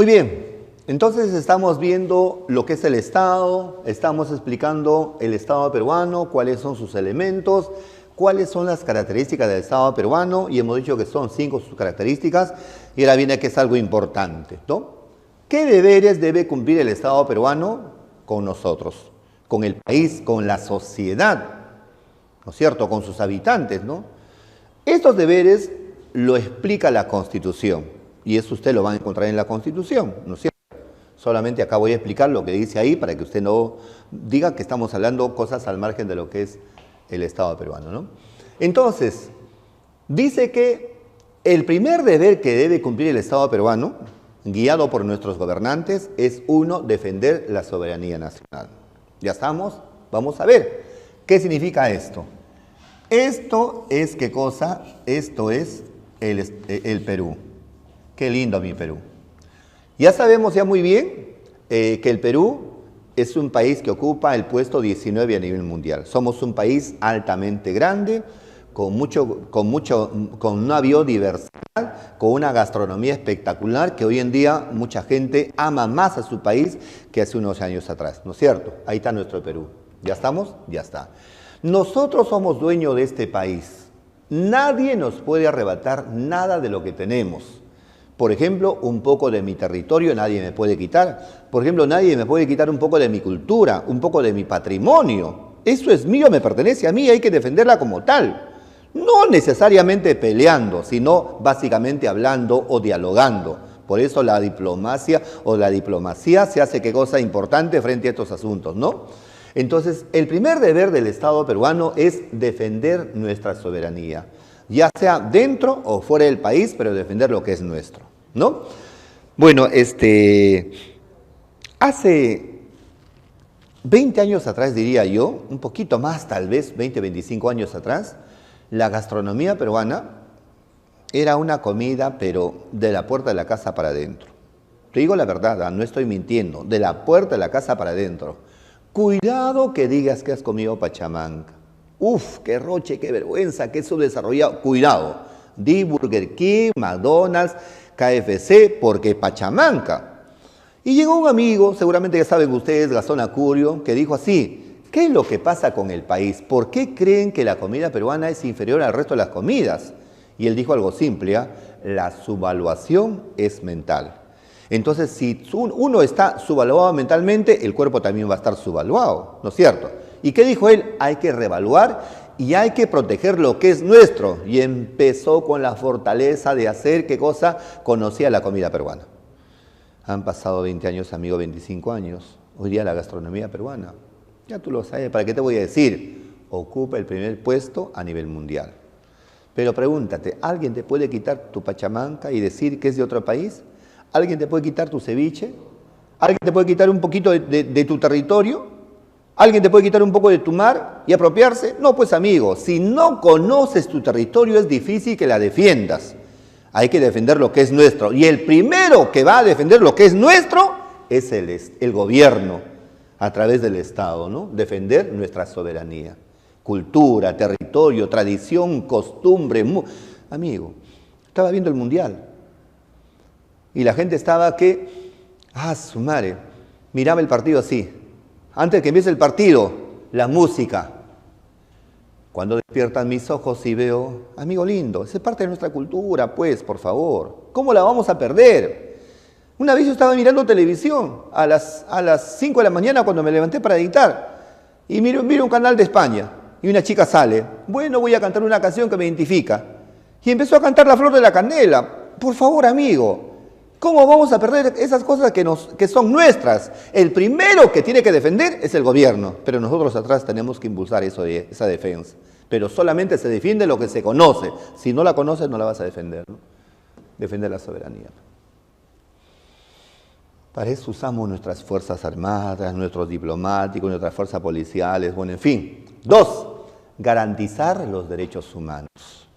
Muy bien, entonces estamos viendo lo que es el Estado, estamos explicando el Estado peruano, cuáles son sus elementos, cuáles son las características del Estado peruano, y hemos dicho que son 5 sus características, y ahora viene que es algo importante, ¿no? ¿Qué deberes debe cumplir el Estado peruano con nosotros, con el país, con la sociedad, ¿no es cierto?, con sus habitantes, ¿no? Estos deberes lo explica la Constitución, y eso usted lo va a encontrar en la Constitución, ¿no es cierto? Solamente acá voy a explicar lo que dice ahí para que usted no diga que estamos hablando cosas al margen de lo que es el Estado peruano, ¿no? Entonces, dice que el primer deber que debe cumplir el Estado peruano, guiado por nuestros gobernantes, es uno, defender la soberanía nacional. ¿Ya estamos? Vamos a ver. ¿Qué significa esto? Esto es, ¿qué cosa? Esto es el Perú. Qué lindo mi Perú. Ya sabemos ya muy bien que el Perú es un país que ocupa el puesto 19 a nivel mundial. Somos un país altamente grande, con una biodiversidad, con una gastronomía espectacular, que hoy en día mucha gente ama más a su país que hace unos años atrás, ¿no es cierto? Ahí está nuestro Perú. ¿Ya estamos? Ya está. Nosotros somos dueños de este país. Nadie nos puede arrebatar nada de lo que tenemos. Por ejemplo, un poco de mi territorio nadie me puede quitar. Por ejemplo, nadie me puede quitar un poco de mi cultura, un poco de mi patrimonio. Eso es mío, me pertenece a mí, hay que defenderla como tal. No necesariamente peleando, sino básicamente hablando o dialogando. Por eso la diplomacia se hace qué cosa importante frente a estos asuntos, ¿no? Entonces, el primer deber del Estado peruano es defender nuestra soberanía, ya sea dentro o fuera del país, pero defender lo que es nuestro, ¿no? Bueno, hace 20 años atrás, diría yo, un poquito más tal vez, 20, 25 años atrás, la gastronomía peruana era una comida, pero de la puerta de la casa para adentro. Te digo la verdad, no estoy mintiendo, de la puerta de la casa para adentro. Cuidado que digas que has comido pachamanca. Uf, qué roche, qué vergüenza, qué subdesarrollado. Cuidado, di Burger King, McDonald's, KFC, porque pachamanca. Y llegó un amigo, seguramente ya saben ustedes, Gastón Acurio, que dijo así: ¿qué es lo que pasa con el país? ¿Por qué creen que la comida peruana es inferior al resto de las comidas? Y él dijo algo simple, la subvaluación es mental. Entonces, si uno está subvaluado mentalmente, el cuerpo también va a estar subvaluado, ¿no es cierto? ¿Y qué dijo él? Hay que revaluar y hay que proteger lo que es nuestro. Y empezó con la fortaleza de hacer, ¿qué cosa? Conocía la comida peruana. Han pasado 20 años, amigo, 25 años. Hoy día la gastronomía peruana, ya tú lo sabes, ¿para qué te voy a decir? Ocupa el primer puesto a nivel mundial. Pero pregúntate, ¿alguien te puede quitar tu pachamanca y decir que es de otro país? ¿Alguien te puede quitar tu ceviche? ¿Alguien te puede quitar un poquito de tu territorio? ¿Alguien te puede quitar un poco de tu mar y apropiarse? No, pues amigo, si no conoces tu territorio es difícil que la defiendas. Hay que defender lo que es nuestro. Y el primero que va a defender lo que es nuestro es el gobierno, a través del Estado, ¿no? Defender nuestra soberanía. Cultura, territorio, tradición, costumbre. Amigo, estaba viendo el Mundial. Y la gente estaba su madre, miraba el partido así. Antes de que empiece el partido, la música. Cuando despiertan mis ojos y veo, amigo lindo, esa es parte de nuestra cultura, pues, por favor. ¿Cómo la vamos a perder? Una vez yo estaba mirando televisión a las 5 de la mañana cuando me levanté para editar. Y miro un canal de España y una chica sale. Bueno, voy a cantar una canción que me identifica. Y empezó a cantar La Flor de la Canela. Por favor, amigo. ¿Cómo vamos a perder esas cosas que son nuestras? El primero que tiene que defender es el gobierno, pero nosotros atrás tenemos que impulsar esa defensa. Pero solamente se defiende lo que se conoce. Si no la conoces, no la vas a defender, ¿no? Defender la soberanía. Para eso usamos nuestras fuerzas armadas, nuestros diplomáticos, nuestras fuerzas policiales, bueno, en fin. 2, garantizar los derechos humanos.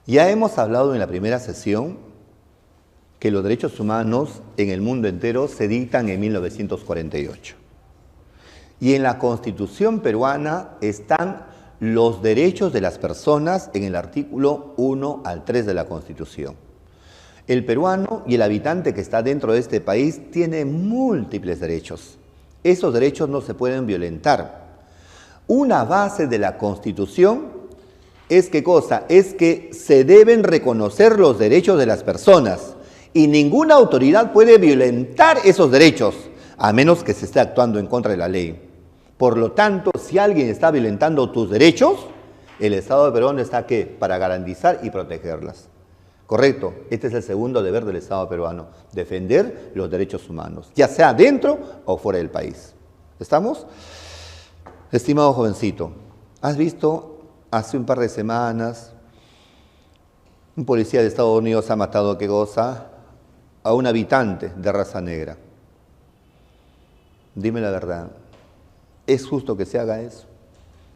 Ya hemos hablado en la primera sesión que los derechos humanos en el mundo entero se dictan en 1948. Y en la Constitución peruana están los derechos de las personas en el artículo 1 al 3 de la Constitución. El peruano y el habitante que está dentro de este país tiene múltiples derechos. Esos derechos no se pueden violentar. Una base de la Constitución es ¿qué cosa? Es que se deben reconocer los derechos de las personas y ninguna autoridad puede violentar esos derechos, a menos que se esté actuando en contra de la ley. Por lo tanto, si alguien está violentando tus derechos, el Estado peruano está ¿qué? Para garantizar y protegerlas. Correcto, este es el segundo deber del Estado peruano, defender los derechos humanos, ya sea dentro o fuera del país. ¿Estamos? Estimado jovencito, ¿has visto hace un par de semanas un policía de Estados Unidos ha matado, ¿qué cosa? A un habitante de raza negra? Dime la verdad, ¿es justo que se haga eso?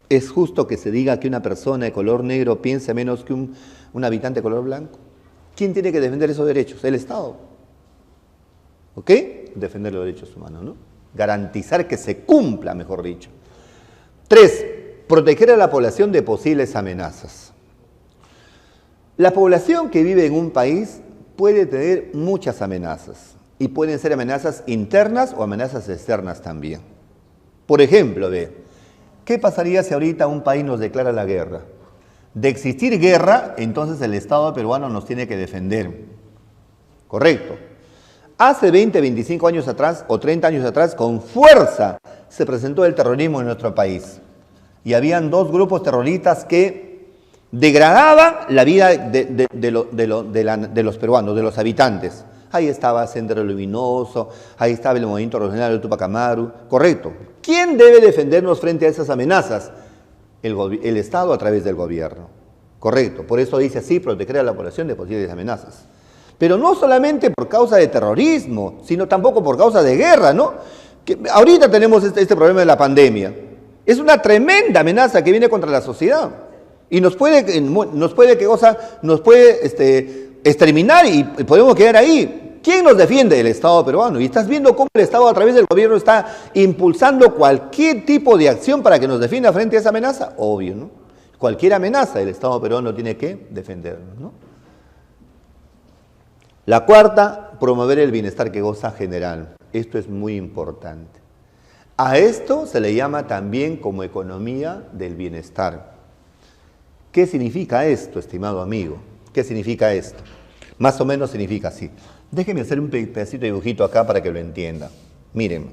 ¿Es justo que se diga que una persona de color negro piense menos que un habitante de color blanco? ¿Quién tiene que defender esos derechos? El Estado. ¿Ok? Defender los derechos humanos, ¿no? Garantizar que se cumpla, mejor dicho. 3. Proteger a la población de posibles amenazas. La población que vive en un país puede tener muchas amenazas y pueden ser amenazas internas o amenazas externas también. Por ejemplo, ¿qué pasaría si ahorita un país nos declara la guerra? De existir guerra, entonces el Estado peruano nos tiene que defender. Correcto. Hace 20, 25 años atrás o 30 años atrás, con fuerza se presentó el terrorismo en nuestro país. Y habían dos grupos terroristas que degradaban la vida de los peruanos, de los habitantes. Ahí estaba Sendero Luminoso, ahí estaba el Movimiento Regional de Tupac Amaru. Correcto. ¿Quién debe defendernos frente a esas amenazas? El Estado a través del gobierno. Correcto. Por eso dice así, proteger a la población de posibles amenazas. Pero no solamente por causa de terrorismo, sino tampoco por causa de guerra, ¿no? Que ahorita tenemos este problema de la pandemia. Es una tremenda amenaza que viene contra la sociedad. Y nos puede exterminar y podemos quedar ahí. ¿Quién nos defiende? El Estado peruano. Y estás viendo cómo el Estado a través del gobierno está impulsando cualquier tipo de acción para que nos defienda frente a esa amenaza. Obvio, ¿no? Cualquier amenaza el Estado peruano tiene que defendernos, ¿no? La cuarta, promover el bienestar que goza general. Esto es muy importante. A esto se le llama también como economía del bienestar. ¿Qué significa esto, estimado amigo? ¿Qué significa esto? Más o menos significa así. Déjeme hacer un pedacito de dibujito acá para que lo entienda. Miren,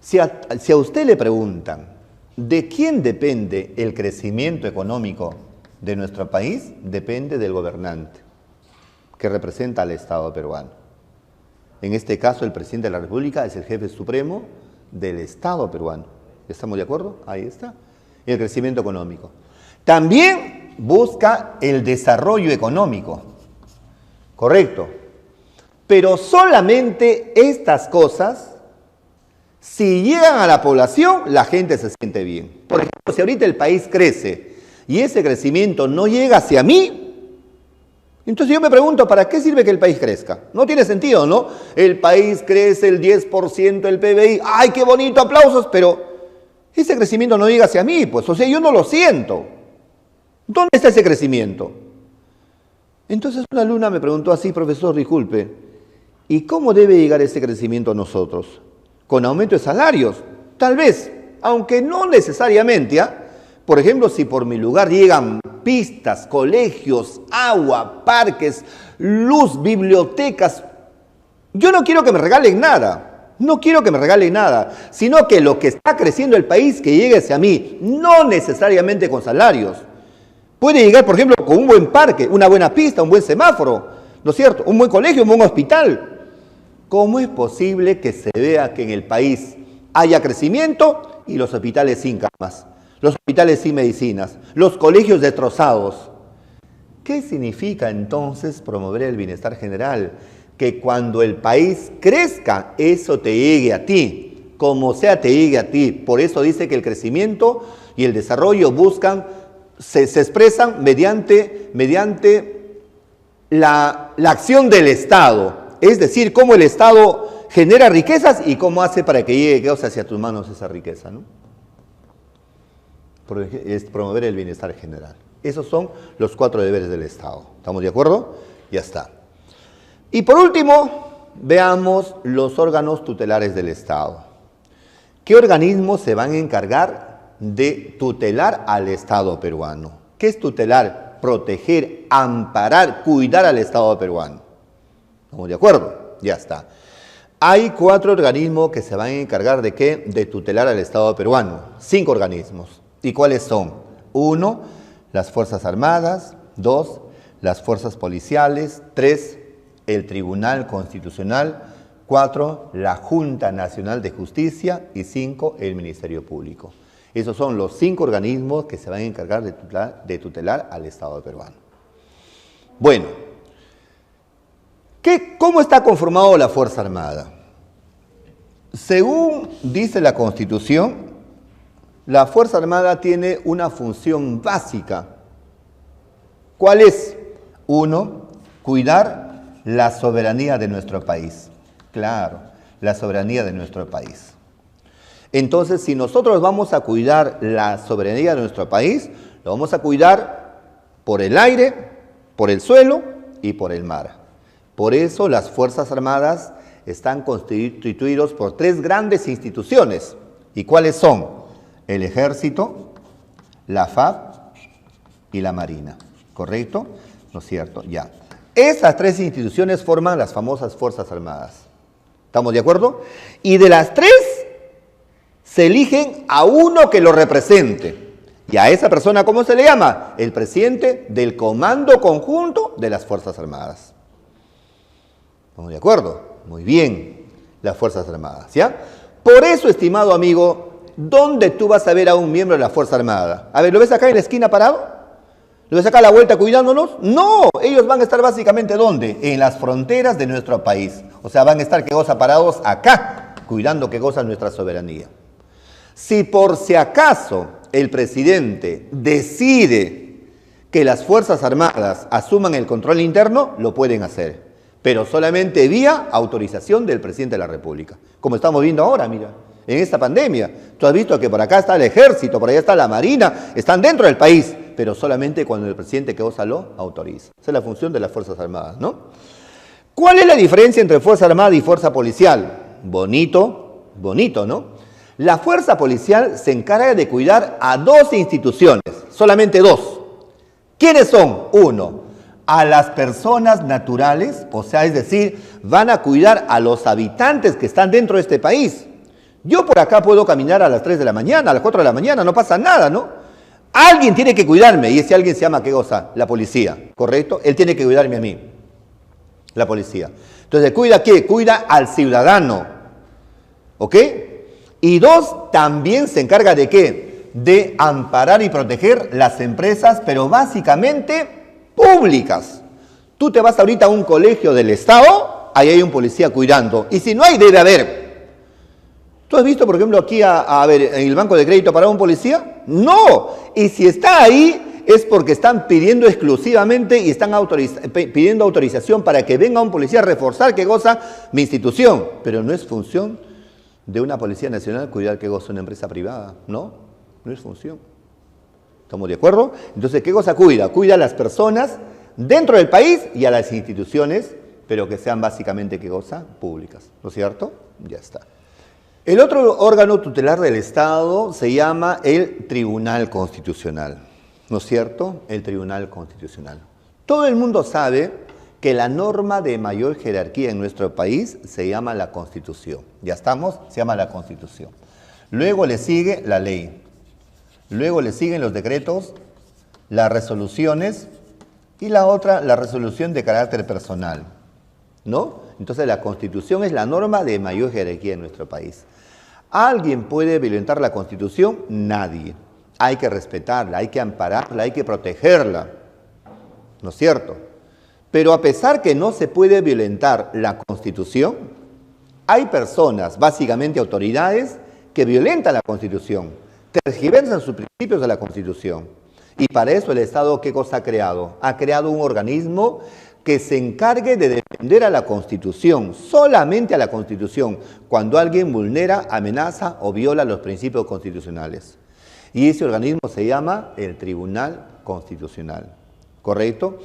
si a usted le preguntan, ¿de quién depende el crecimiento económico de nuestro país? Depende del gobernante, que representa al Estado peruano. En este caso, el presidente de la República es el jefe supremo del Estado peruano. ¿Estamos de acuerdo? Ahí está. El crecimiento económico. También busca el desarrollo económico. Correcto. Pero solamente estas cosas, si llegan a la población, la gente se siente bien. Por ejemplo, si ahorita el país crece y ese crecimiento no llega hacia mí, entonces yo me pregunto, ¿para qué sirve que el país crezca? No tiene sentido, ¿no? El país crece el 10% del PBI, ¡ay, qué bonito, aplausos! Pero ese crecimiento no llega hacia mí, pues, o sea, yo no lo siento. ¿Dónde está ese crecimiento? Entonces una alumna me preguntó así, profesor, disculpe, ¿y cómo debe llegar ese crecimiento a nosotros? ¿Con aumento de salarios? Tal vez, aunque no necesariamente, ¿ah? Por ejemplo, si por mi lugar llegan pistas, colegios, agua, parques, luz, bibliotecas, yo no quiero que me regalen nada, no quiero que me regalen nada, sino que lo que está creciendo el país, que llegue hacia mí, no necesariamente con salarios. Puede llegar, por ejemplo, con un buen parque, una buena pista, un buen semáforo, ¿no es cierto? Un buen colegio, un buen hospital. ¿Cómo es posible que se vea que en el país haya crecimiento y los hospitales sin camas, los hospitales sin medicinas, los colegios destrozados? ¿Qué significa entonces promover el bienestar general? Que cuando el país crezca, eso te llegue a ti, como sea te llegue a ti. Por eso dice que el crecimiento y el desarrollo se expresan mediante la acción del Estado. Es decir, cómo el Estado genera riquezas y cómo hace para que llegue hacia tus manos esa riqueza, ¿no? Es promover el bienestar general. Esos son los 4 deberes del Estado. ¿Estamos de acuerdo? Ya está. Y por último, veamos los órganos tutelares del Estado. ¿Qué organismos se van a encargar de tutelar al Estado peruano? ¿Qué es tutelar? Proteger, amparar, cuidar al Estado peruano. ¿Estamos de acuerdo? Ya está. Hay 4 organismos que se van a encargar de ¿qué? De tutelar al Estado peruano. 5 organismos. ¿Y cuáles son? 1, las Fuerzas Armadas. 2, las Fuerzas Policiales. 3, el Tribunal Constitucional. 4, la Junta Nacional de Justicia. Y 5, el Ministerio Público. Esos son los 5 organismos que se van a encargar de tutelar al Estado peruano. Bueno, ¿cómo está conformado la Fuerza Armada? Según dice la Constitución, la Fuerza Armada tiene una función básica. ¿Cuál es? 1, cuidar la soberanía de nuestro país. Claro, la soberanía de nuestro país. Entonces, si nosotros vamos a cuidar la soberanía de nuestro país, lo vamos a cuidar por el aire, por el suelo y por el mar. Por eso las Fuerzas Armadas están constituidos por 3 grandes instituciones. ¿Y cuáles son? El Ejército, la FAB y la Marina. ¿Correcto? ¿No es cierto? Ya. Esas 3 instituciones forman las famosas Fuerzas Armadas. ¿Estamos de acuerdo? Y de las 3 se eligen a uno que lo represente. Y a esa persona, ¿cómo se le llama? El presidente del Comando Conjunto de las Fuerzas Armadas. ¿Estamos de acuerdo? Muy bien, las Fuerzas Armadas, ¿ya? Por eso, estimado amigo, ¿dónde tú vas a ver a un miembro de la Fuerza Armada? A ver, ¿lo ves acá en la esquina parado? ¿Lo ves acá a la vuelta cuidándonos? No, ellos van a estar básicamente ¿dónde? En las fronteras de nuestro país. O sea, van a estar, ¿qué cosa? Parados acá, cuidando, ¿qué cosa? Nuestra soberanía. Si por si acaso el presidente decide que las Fuerzas Armadas asuman el control interno, lo pueden hacer, pero solamente vía autorización del presidente de la República. Como estamos viendo ahora, mira, en esta pandemia. Tú has visto que por acá está el Ejército, por allá está la Marina, están dentro del país, pero solamente cuando el presidente que osa lo autoriza. Esa es la función de las Fuerzas Armadas, ¿no? ¿Cuál es la diferencia entre Fuerza Armada y Fuerza Policial? Bonito, ¿no? La Fuerza Policial se encarga de cuidar a 2 instituciones, solamente 2. ¿Quiénes son? 1, a las personas naturales, o sea, es decir, van a cuidar a los habitantes que están dentro de este país. Yo por acá puedo caminar a las 3 de la mañana, a las 4 de la mañana, no pasa nada, ¿no? Alguien tiene que cuidarme, y ese alguien se llama, ¿qué cosa? La policía, ¿correcto? Él tiene que cuidarme a mí, la policía. Entonces, ¿cuida qué? Cuida al ciudadano, ¿ok? Y 2, también se encarga ¿de qué? De amparar y proteger las empresas, pero básicamente públicas. Tú te vas ahorita a un colegio del Estado, ahí hay un policía cuidando. Y si no hay, debe haber. ¿Tú has visto, por ejemplo, aquí en el banco de crédito para un policía? No. Y si está ahí, es porque están pidiendo exclusivamente y están pidiendo autorización para que venga un policía a reforzar, ¿qué cosa? Mi institución. Pero no es función de una Policía Nacional cuidar, ¿qué cosa? Una empresa privada. No es función. ¿Estamos de acuerdo? Entonces, ¿qué cosa cuida? Cuida a las personas dentro del país y a las instituciones, pero que sean básicamente, ¿qué cosa? Públicas. ¿No es cierto? Ya está. El otro órgano tutelar del Estado se llama el Tribunal Constitucional. ¿No es cierto? El Tribunal Constitucional. Todo el mundo sabe que la norma de mayor jerarquía en nuestro país se llama la Constitución. ¿Ya estamos? Se llama la Constitución. Luego le sigue la ley. Luego le siguen los decretos, las resoluciones y la otra, la resolución de carácter personal. ¿No? Entonces la Constitución es la norma de mayor jerarquía en nuestro país. ¿Alguien puede violentar la Constitución? Nadie. Hay que respetarla, hay que ampararla, hay que protegerla. ¿No es cierto? Pero a pesar que no se puede violentar la Constitución, hay personas, básicamente autoridades, que violentan la Constitución, tergiversan sus principios de la Constitución. Y para eso el Estado, ¿qué cosa ha creado? Ha creado un organismo que se encargue de defender a la Constitución, solamente a la Constitución, cuando alguien vulnera, amenaza o viola los principios constitucionales. Y ese organismo se llama el Tribunal Constitucional. ¿Correcto?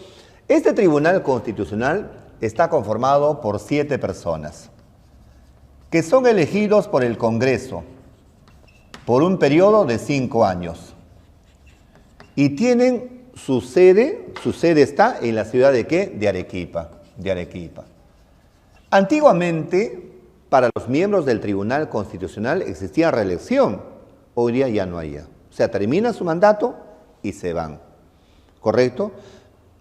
Este Tribunal Constitucional está conformado por 7 personas que son elegidos por el Congreso por un periodo de 5 años. Y tienen su sede está en la ciudad ¿de qué? De Arequipa. Antiguamente, para los miembros del Tribunal Constitucional existía reelección. Hoy día ya no hay. O sea, termina su mandato y se van. ¿Correcto?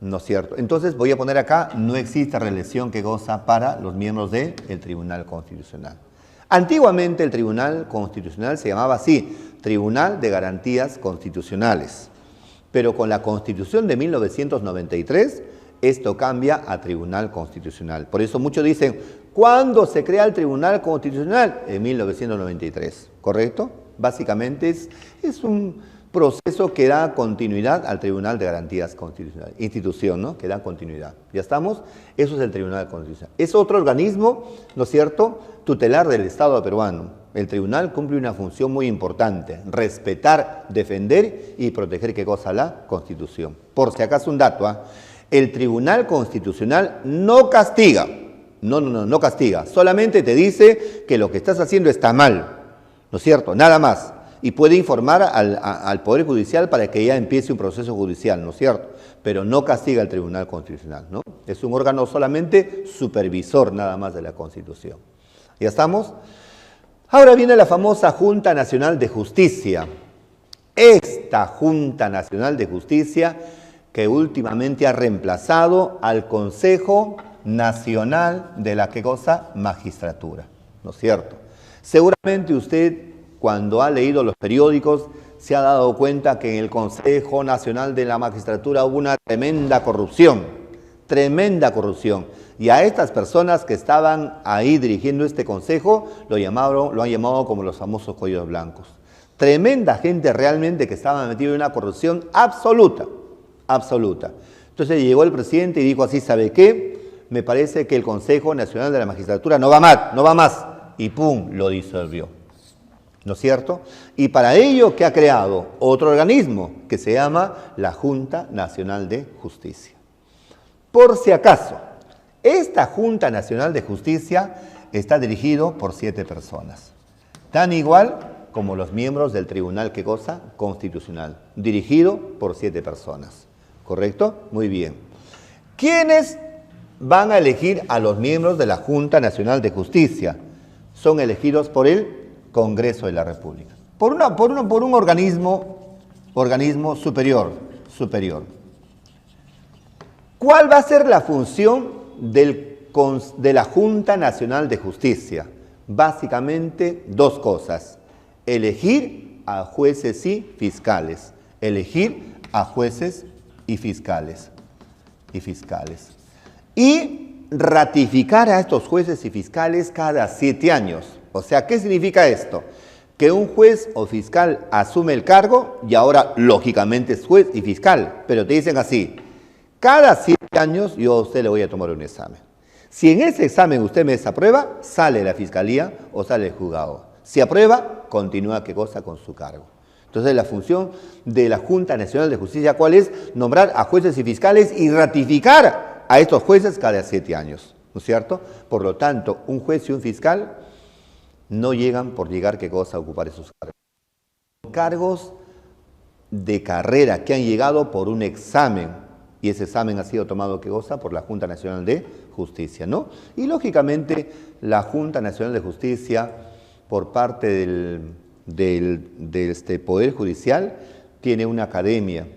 No es cierto. Entonces voy a poner acá, no existe reelección que goza para los miembros del Tribunal Constitucional. Antiguamente el Tribunal Constitucional se llamaba así, Tribunal de Garantías Constitucionales. Pero con la Constitución de 1993, esto cambia a Tribunal Constitucional. Por eso muchos dicen, ¿cuándo se crea el Tribunal Constitucional? En 1993, ¿correcto? Básicamente es un proceso que da continuidad al Tribunal de Garantías Constitucionales. Institución, ¿no? Que da continuidad. ¿Ya estamos? Eso es el Tribunal Constitucional. Es otro organismo, ¿no es cierto?, tutelar del Estado peruano. El tribunal cumple una función muy importante, respetar, defender y proteger ¿qué cosa? La Constitución. Por si acaso un dato, el Tribunal Constitucional no castiga, no castiga, solamente te dice que lo que estás haciendo está mal, ¿no es cierto? Nada más. Y puede informar al Poder Judicial para que ya empiece un proceso judicial, ¿no es cierto? Pero no castiga al Tribunal Constitucional, ¿no? Es un órgano solamente supervisor nada más de la Constitución. ¿Ya estamos? Ahora viene la famosa Junta Nacional de Justicia. Esta Junta Nacional de Justicia que últimamente ha reemplazado al Consejo Nacional de la ¿qué cosa? Magistratura, ¿no es cierto? Seguramente usted, cuando ha leído los periódicos, se ha dado cuenta que en el Consejo Nacional de la Magistratura hubo una tremenda corrupción. Y a estas personas que estaban ahí dirigiendo este consejo lo han llamado como los famosos cuellos blancos. Tremenda gente realmente que estaba metida en una corrupción absoluta. Entonces llegó el presidente y dijo así, ¿sabe qué? Me parece que el Consejo Nacional de la Magistratura no va más. Y ¡pum!, lo disolvió. ¿No es cierto? Y para ello, ¿qué ha creado? Otro organismo que se llama la Junta Nacional de Justicia. Por si acaso, esta Junta Nacional de Justicia está dirigido por 7 personas. Tan igual como los miembros del Tribunal ¿qué cosa? Constitucional. Dirigido por 7 personas. ¿Correcto? Muy bien. ¿Quiénes van a elegir a los miembros de la Junta Nacional de Justicia? Son elegidos por el Congreso de la República. Por un organismo superior. ¿Cuál va a ser la función de la Junta Nacional de Justicia? Básicamente 2 cosas. Elegir a jueces y fiscales. Y ratificar a estos jueces y fiscales cada 7 años. O sea, ¿qué significa esto? Que un juez o fiscal asume el cargo y ahora lógicamente es juez y fiscal. Pero te dicen así, cada 7 años yo a usted le voy a tomar un examen. Si en ese examen usted me desaprueba, sale la fiscalía o sale el juzgado. Si aprueba, continúa ¿qué cosa? Con su cargo. Entonces la función de la Junta Nacional de Justicia, ¿cuál es? Nombrar a jueces y fiscales y ratificar a estos jueces cada 7 años, ¿no es cierto? Por lo tanto, un juez y un fiscal no llegan por llegar ¿qué cosa? A ocupar esos cargos. Cargos de carrera que han llegado por un examen. Y ese examen ha sido tomado ¿qué cosa? Por la Junta Nacional de Justicia, ¿no? Y lógicamente la Junta Nacional de Justicia, por parte del Poder Judicial, tiene una academia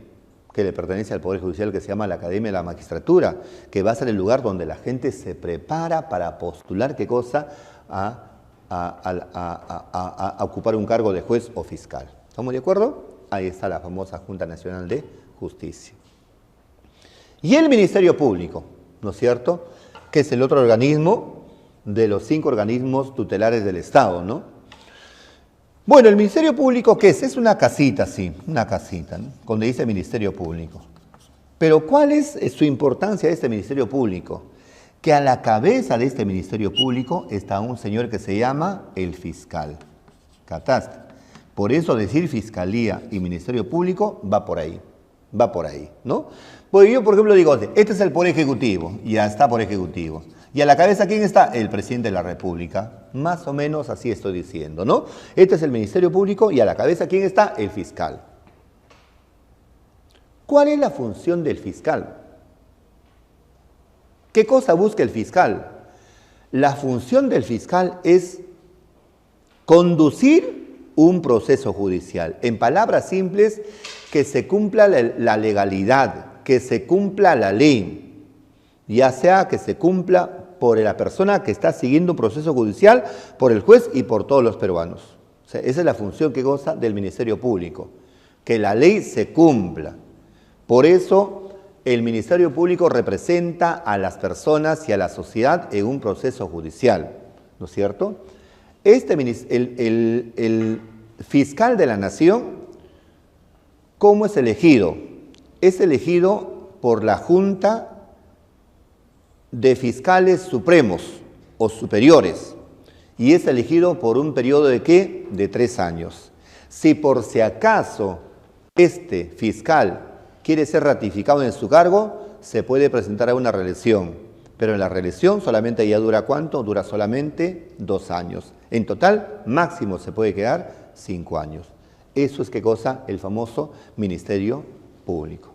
que le pertenece al Poder Judicial que se llama la Academia de la Magistratura, que va a ser el lugar donde la gente se prepara para postular ¿qué cosa? A ocupar un cargo de juez o fiscal. ¿Estamos de acuerdo? Ahí está la famosa Junta Nacional de Justicia. Y el Ministerio Público, ¿no es cierto?, que es el otro organismo de los 5 organismos tutelares del Estado, ¿no? Bueno, el Ministerio Público, ¿qué es? Es una casita, sí, una casita, ¿no? Donde dice Ministerio Público. Pero ¿cuál es su importancia de este Ministerio Público? Que a la cabeza de este Ministerio Público está un señor que se llama el fiscal. ¿Cataste? Por eso decir Fiscalía y Ministerio Público va por ahí. Va por ahí, ¿no? Pues yo, por ejemplo, digo, este es el Poder Ejecutivo, ya está por Ejecutivo. ¿Y a la cabeza quién está? El Presidente de la República. Más o menos así estoy diciendo, ¿no? Este es el Ministerio Público y a la cabeza quién está? El fiscal. ¿Cuál es la función del fiscal? ¿Qué cosa busca el fiscal? La función del fiscal es conducir un proceso judicial. En palabras simples, que se cumpla la legalidad, que se cumpla la ley, ya sea que se cumpla por la persona que está siguiendo un proceso judicial, por el juez y por todos los peruanos. O sea, esa es la función que goza del Ministerio Público, que la ley se cumpla. Por eso el Ministerio Público representa a las personas y a la sociedad en un proceso judicial, ¿no es cierto? El fiscal de la Nación, ¿cómo es elegido? Es elegido por la Junta de Fiscales Supremos o Superiores y es elegido por un periodo de ¿qué? De 3 años. Si por si acaso este fiscal quiere ser ratificado en su cargo, se puede presentar a una reelección, pero en la reelección solamente ya dura ¿cuánto? Dura solamente 2 años. En total, máximo se puede quedar 5 años. Eso es qué cosa el famoso Ministerio Público.